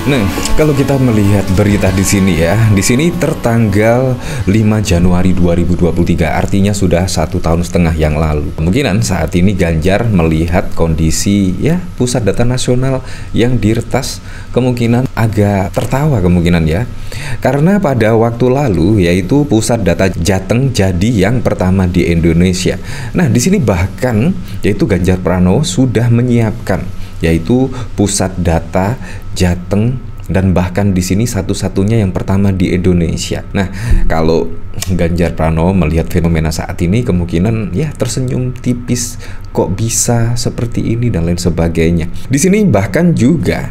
Nah, kalau kita melihat berita di sini ya, di sini tertanggal 5 Januari 2023, artinya sudah 1,5 tahun yang lalu. Kemungkinan saat ini Ganjar melihat kondisi ya pusat data nasional yang diretas, kemungkinan agak tertawa kemungkinan ya. Karena pada waktu lalu yaitu pusat data Jateng jadi yang pertama di Indonesia. Nah, di sini bahkan yaitu Ganjar Pranowo sudah menyiapkan yaitu pusat data Jateng, dan bahkan di sini satu-satunya yang pertama di Indonesia. Nah, kalau Ganjar Pranowo melihat fenomena saat ini, kemungkinan ya tersenyum tipis, kok bisa seperti ini dan lain sebagainya. Di sini bahkan juga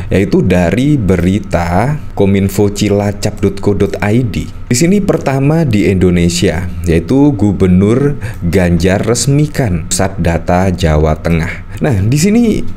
yaitu dari berita kominfo.cilacap.co.id. Di sini pertama di Indonesia, yaitu Gubernur Ganjar resmikan pusat data Jawa Tengah. Nah, di sini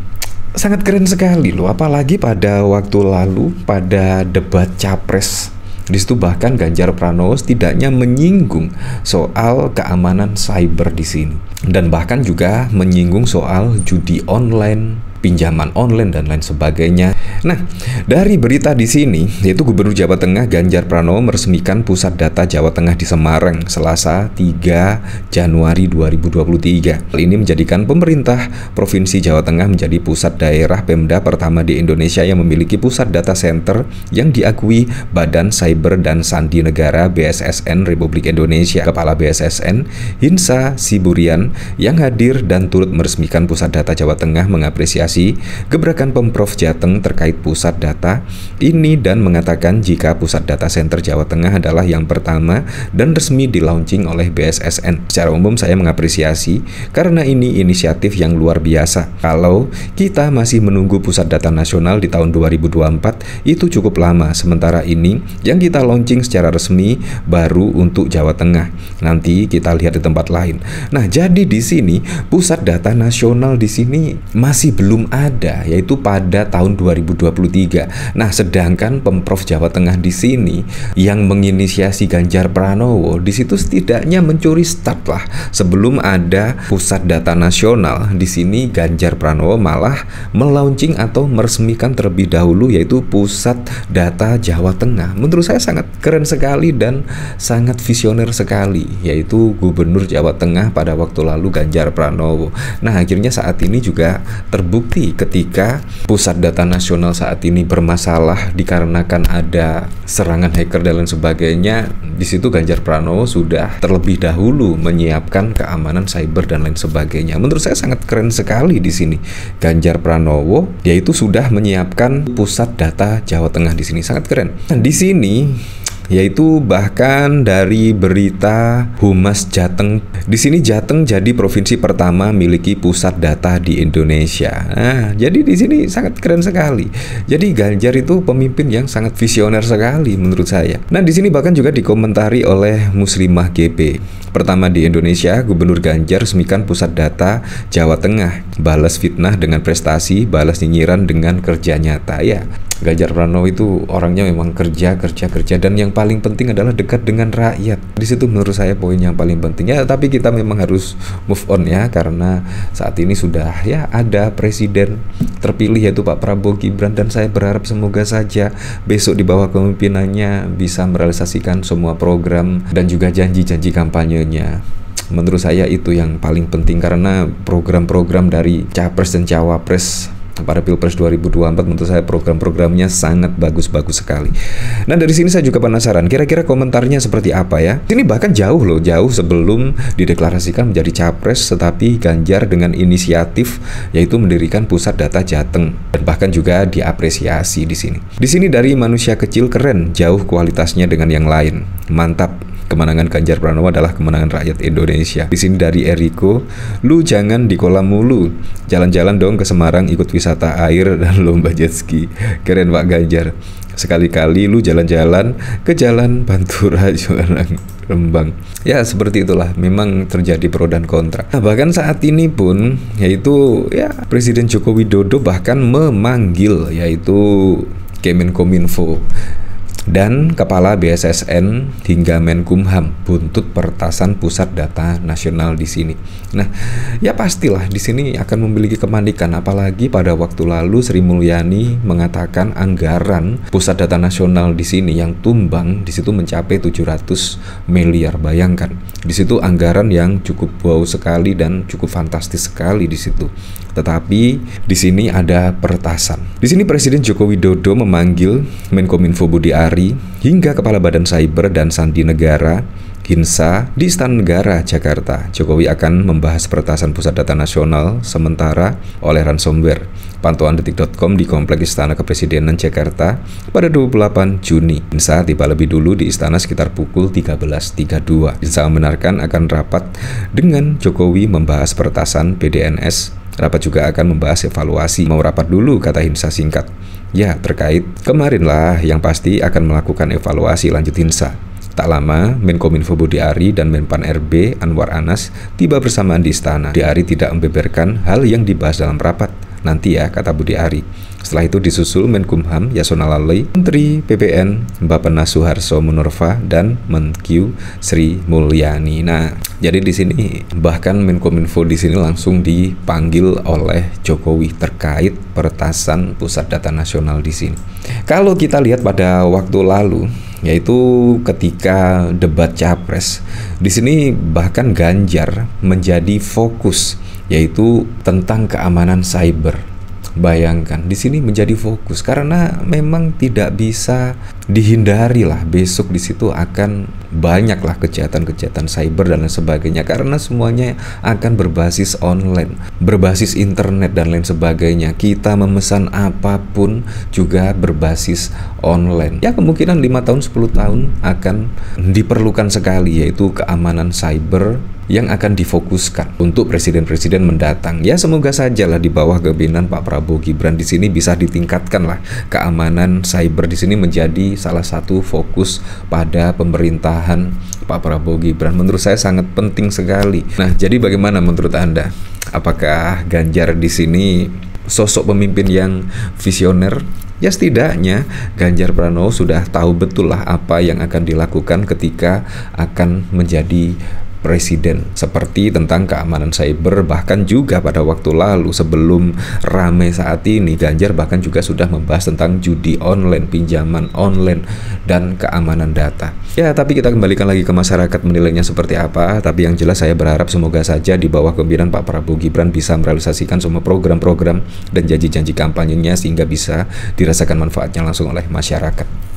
sangat keren sekali loh, apalagi pada waktu lalu pada debat Capres. Di situ bahkan Ganjar Pranowo setidaknya menyinggung soal keamanan cyber di sini, dan bahkan juga menyinggung soal judi online, pinjaman online dan lain sebagainya. Nah, dari berita di sini yaitu Gubernur Jawa Tengah Ganjar Pranowo meresmikan pusat data Jawa Tengah di Semarang Selasa 3 Januari 2023. Hal ini menjadikan pemerintah Provinsi Jawa Tengah menjadi pusat daerah Pemda pertama di Indonesia yang memiliki pusat data center yang diakui Badan Cyber dan Sandi Negara BSSN Republik Indonesia. Kepala BSSN Hinsa Siburian yang hadir dan turut meresmikan pusat data Jawa Tengah mengapresiasi gebrakan Pemprov Jateng terkait pusat data ini dan mengatakan jika pusat data center Jawa Tengah adalah yang pertama dan resmi di-launching oleh BSSN. Secara umum saya mengapresiasi karena ini inisiatif yang luar biasa. Kalau kita masih menunggu pusat data nasional di tahun 2024 itu cukup lama, sementara ini yang kita launching secara resmi baru untuk Jawa Tengah. Nanti kita lihat di tempat lain. Nah, jadi di sini pusat data nasional di sini masih belum ada, yaitu pada tahun 2023. Nah, sedangkan Pemprov Jawa Tengah di sini yang menginisiasi Ganjar Pranowo di situ setidaknya mencuri start lah. Sebelum ada pusat data nasional, di sini Ganjar Pranowo malah melaunching atau meresmikan terlebih dahulu yaitu pusat data Jawa Tengah. Menurut saya sangat keren sekali dan sangat visioner sekali, yaitu Gubernur Jawa Tengah pada waktu lalu Ganjar Pranowo. Nah, akhirnya saat ini juga terbukti ketika pusat data nasional saat ini bermasalah dikarenakan ada serangan hacker dan lain sebagainya. Di situ Ganjar Pranowo sudah terlebih dahulu menyiapkan keamanan cyber dan lain sebagainya. Menurut saya sangat keren sekali di sini. Ganjar Pranowo yaitu sudah menyiapkan pusat data Jawa Tengah di sini, sangat keren. Nah, di sini yaitu bahkan dari berita Humas Jateng. Di sini Jateng jadi provinsi pertama miliki pusat data di Indonesia. Nah, jadi di sini sangat keren sekali. Jadi Ganjar itu pemimpin yang sangat visioner sekali menurut saya. Nah, di sini bahkan juga dikomentari oleh Muslimah GP. Pertama di Indonesia, Gubernur Ganjar resmikan pusat data Jawa Tengah. Balas fitnah dengan prestasi, balas nyinyiran dengan kerja nyata. Ya, Ganjar Pranowo itu orangnya memang kerja dan yang paling penting adalah dekat dengan rakyat. Di situ menurut saya poin yang paling penting ya, tapi kita memang harus move on ya, karena saat ini sudah ya ada presiden terpilih yaitu Pak Prabowo Gibran, dan saya berharap semoga saja besok di bawah kepemimpinannya bisa merealisasikan semua program dan juga janji-janji kampanyenya. Menurut saya itu yang paling penting, karena program-program dari Capres dan Cawapres pada Pilpres 2024 menurut saya program-programnya sangat bagus-bagus sekali. Nah, dari sini saya juga penasaran kira-kira komentarnya seperti apa ya. Ini bahkan jauh sebelum dideklarasikan menjadi Capres, tetapi Ganjar dengan inisiatif yaitu mendirikan pusat data Jateng, dan bahkan juga diapresiasi di sini. Di sini dari manusia kecil keren, jauh kualitasnya dengan yang lain. Mantap. Kemenangan Ganjar Pranowo adalah kemenangan rakyat Indonesia. Di sini dari Eriko, lu jangan di kolam mulu, jalan-jalan dong ke Semarang ikut wisata air dan lomba jet ski. Keren Pak Ganjar. Sekali-kali lu jalan-jalan ke Jalan Pantura Jualang Rembang. Ya, seperti itulah, memang terjadi pro dan kontra. Nah, bahkan saat ini pun yaitu ya Presiden Joko Widodo bahkan memanggil yaitu Kemenkominfo dan Kepala BSSN hingga Menkumham buntut peretasan pusat data nasional di sini. Nah, ya pastilah di sini akan memiliki kepanikan, apalagi pada waktu lalu Sri Mulyani mengatakan anggaran pusat data nasional di sini yang tumbang di situ mencapai 700 miliar. Bayangkan, di situ anggaran yang cukup wow sekali dan cukup fantastis sekali di situ. Tetapi di sini ada peretasan. Di sini Presiden Joko Widodo memanggil Menkominfo Budi Ari hingga Kepala Badan Cyber dan Sandi Negara Hinsa di Istana Negara Jakarta. Jokowi akan membahas peretasan pusat data nasional sementara oleh ransomware. Pantauan detik.com di Kompleks Istana Kepresidenan Jakarta pada 28 Juni. Hinsa tiba lebih dulu di istana sekitar pukul 13.32. Hinsa membenarkan akan rapat dengan Jokowi membahas peretasan PDNS. Rapat juga akan membahas evaluasi. Mau rapat dulu, kata Hinsa singkat. Ya, terkait kemarin lah yang pasti akan melakukan evaluasi, lanjut Hinsa. Tak lama, Menkominfo Budi Ari dan Menpan RB Anwar Anas tiba bersamaan di istana. Budi Ari tidak membeberkan hal yang dibahas dalam rapat. Nanti ya, kata Budi Ari. Setelah itu disusul Menkumham Yasona Lawli, Menteri PPN Bappenas Suharso Monoarfa, dan Menkyu Sri Mulyani. Nah, jadi di sini bahkan Menkominfo di sini langsung dipanggil oleh Jokowi terkait peretasan pusat data nasional di sini. Kalau kita lihat pada waktu lalu, yaitu ketika debat capres, di sini bahkan Ganjar menjadi fokus, yaitu tentang keamanan cyber. Bayangkan, di sini menjadi fokus karena memang tidak bisa dihindari lah, besok di situ akan banyaklah kejahatan-kejahatan cyber dan lain sebagainya karena semuanya akan berbasis online, berbasis internet dan lain sebagainya. Kita memesan apapun juga berbasis online. Ya kemungkinan 5 tahun 10 tahun akan diperlukan sekali, yaitu keamanan cyber yang akan difokuskan untuk presiden-presiden mendatang. Ya semoga sajalah di bawah kepemimpinan Pak Prabowo Gibran di sini bisa ditingkatkan lah keamanan cyber di sini menjadi salah satu fokus pada pemerintahan Pak Prabowo Gibran. Menurut saya sangat penting sekali. Nah, jadi bagaimana menurut Anda? Apakah Ganjar di sini sosok pemimpin yang visioner? Ya setidaknya Ganjar Pranowo sudah tahu betul lah apa yang akan dilakukan ketika akan menjadi presiden, seperti tentang keamanan cyber. Bahkan juga pada waktu lalu sebelum ramai saat ini, Ganjar bahkan juga sudah membahas tentang judi online, pinjaman online, dan keamanan data. Ya, tapi kita kembalikan lagi ke masyarakat menilainya seperti apa. Tapi yang jelas saya berharap semoga saja di bawah kepemimpinan Pak Prabowo Gibran bisa merealisasikan semua program-program dan janji-janji kampanyenya sehingga bisa dirasakan manfaatnya langsung oleh masyarakat.